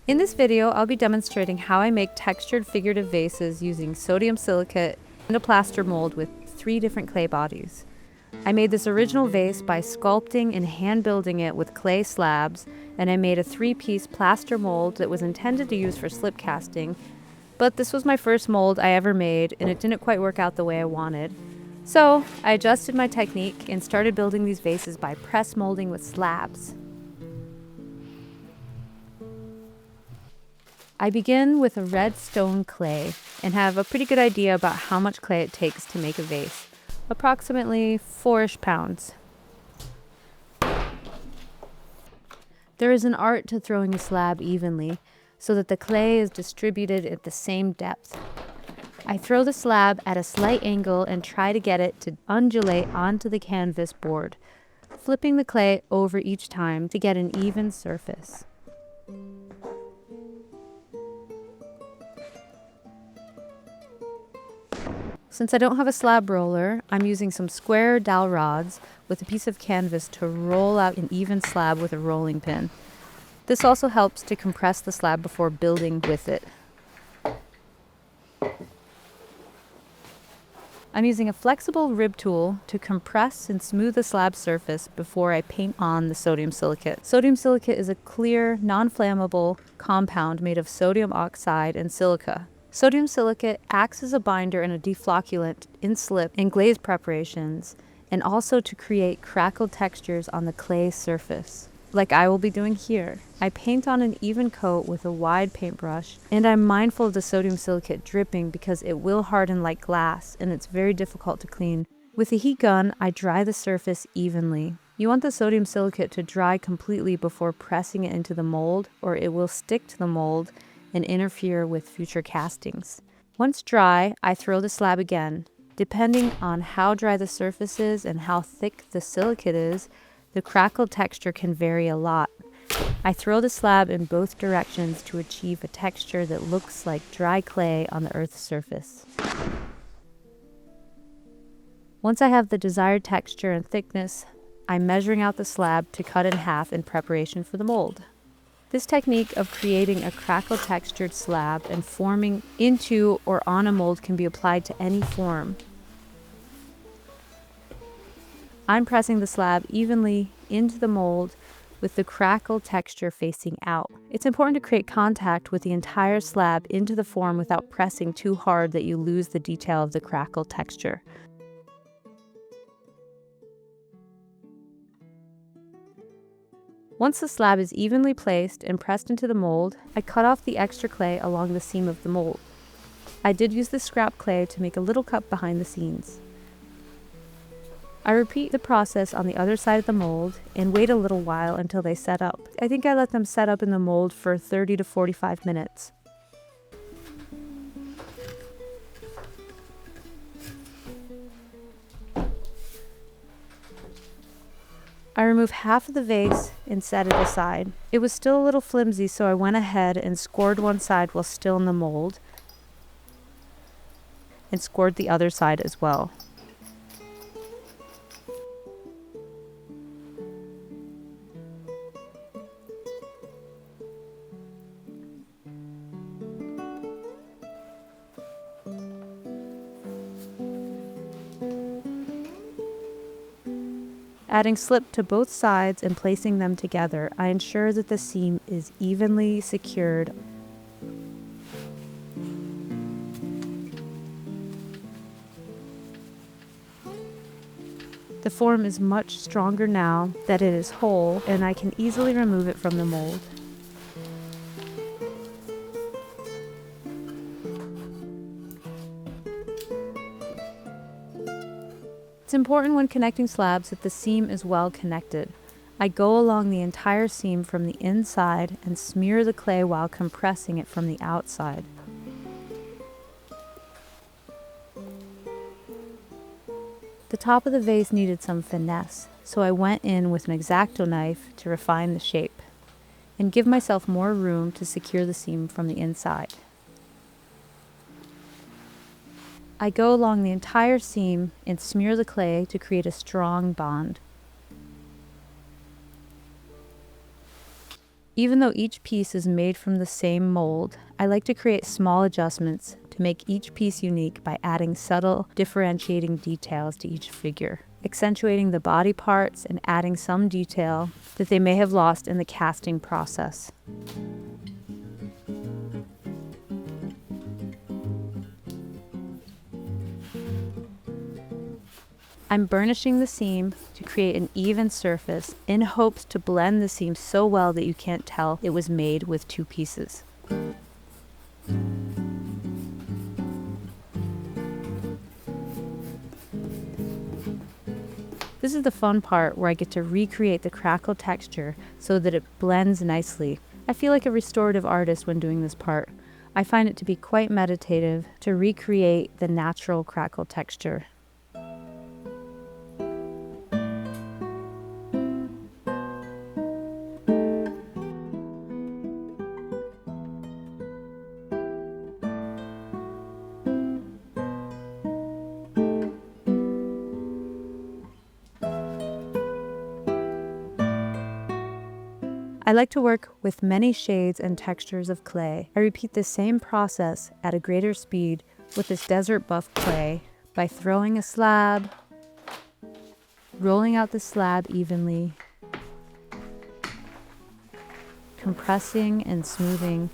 In this video, I'll be demonstrating how I make textured figurative vases using sodium silicate and a plaster mold with 3 different clay bodies. I made this original vase by sculpting and hand building it with clay slabs, and I made a 3-piece plaster mold that was intended to use for slip casting, but this was my first mold I ever made and it didn't quite work out the way I wanted. So I adjusted my technique and started building these vases by press molding with slabs. I begin with a red stone clay and have a pretty good idea about how much clay it takes to make a vase, approximately 4-ish pounds. There is an art to throwing a slab evenly so that the clay is distributed at the same depth. I throw the slab at a slight angle and try to get it to undulate onto the canvas board, flipping the clay over each time to get an even surface. Since I don't have a slab roller, I'm using some square dowel rods with a piece of canvas to roll out an even slab with a rolling pin. This also helps to compress the slab before building with it. I'm using a flexible rib tool to compress and smooth the slab surface before I paint on the sodium silicate. Sodium silicate is a clear, non-flammable compound made of sodium oxide and silica. Sodium silicate acts as a binder and a deflocculant in slip and glaze preparations, and also to create crackled textures on the clay surface, like I will be doing here. I paint on an even coat with a wide paintbrush, and I'm mindful of the sodium silicate dripping because it will harden like glass and it's very difficult to clean. With a heat gun, I dry the surface evenly. You want the sodium silicate to dry completely before pressing it into the mold, or it will stick to the mold and interfere with future castings. Once dry, I throw the slab again. Depending on how dry the surface is and how thick the silicate is, the crackled texture can vary a lot. I throw the slab in both directions to achieve a texture that looks like dry clay on the earth's surface. Once I have the desired texture and thickness, I'm measuring out the slab to cut in half in preparation for the mold. This technique of creating a crackle textured slab and forming into or on a mold can be applied to any form. I'm pressing the slab evenly into the mold with the crackle texture facing out. It's important to create contact with the entire slab into the form without pressing too hard that you lose the detail of the crackle texture. Once the slab is evenly placed and pressed into the mold, I cut off the extra clay along the seam of the mold. I did use the scrap clay to make a little cup behind the scenes. I repeat the process on the other side of the mold and wait a little while until they set up. I think I let them set up in the mold for 30 to 45 minutes. I removed half of the vase and set it aside. It was still a little flimsy, so I went ahead and scored one side while still in the mold, and scored the other side as well. Adding slip to both sides and placing them together, I ensure that the seam is evenly secured. The form is much stronger now that it is whole, and I can easily remove it from the mold. It's important when connecting slabs that the seam is well connected. I go along the entire seam from the inside and smear the clay while compressing it from the outside. The top of the vase needed some finesse, so I went in with an X-Acto knife to refine the shape and give myself more room to secure the seam from the inside. I go along the entire seam and smear the clay to create a strong bond. Even though each piece is made from the same mold, I like to create small adjustments to make each piece unique by adding subtle, differentiating details to each figure, accentuating the body parts and adding some detail that they may have lost in the casting process. I'm burnishing the seam to create an even surface in hopes to blend the seam so well that you can't tell it was made with two pieces. This is the fun part where I get to recreate the crackle texture so that it blends nicely. I feel like a restorative artist when doing this part. I find it to be quite meditative to recreate the natural crackle texture. I like to work with many shades and textures of clay. I repeat the same process at a greater speed with this desert buff clay by throwing a slab, rolling out the slab evenly, compressing and smoothing,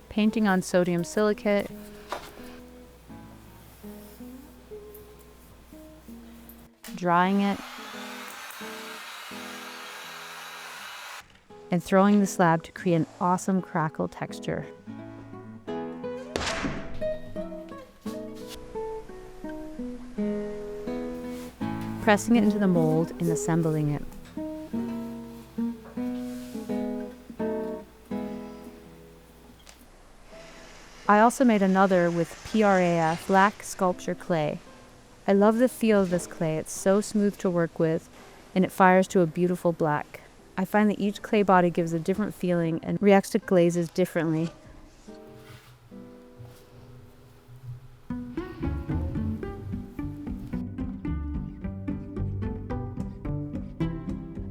painting on sodium silicate, drying it, and throwing the slab to create an awesome crackle texture. Pressing it into the mold and assembling it. I also made another with PRAF black sculpture clay. I love the feel of this clay. It's so smooth to work with and it fires to a beautiful black. I find that each clay body gives a different feeling and reacts to glazes differently.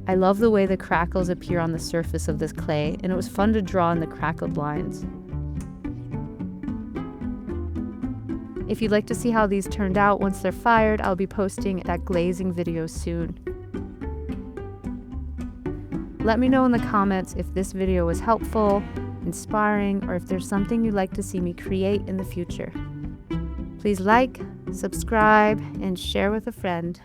I love the way the crackles appear on the surface of this clay, and it was fun to draw in the crackled lines. If you'd like to see how these turned out once they're fired, I'll be posting that glazing video soon. Let me know in the comments if this video was helpful, inspiring, or if there's something you'd like to see me create in the future. Please like, subscribe, and share with a friend.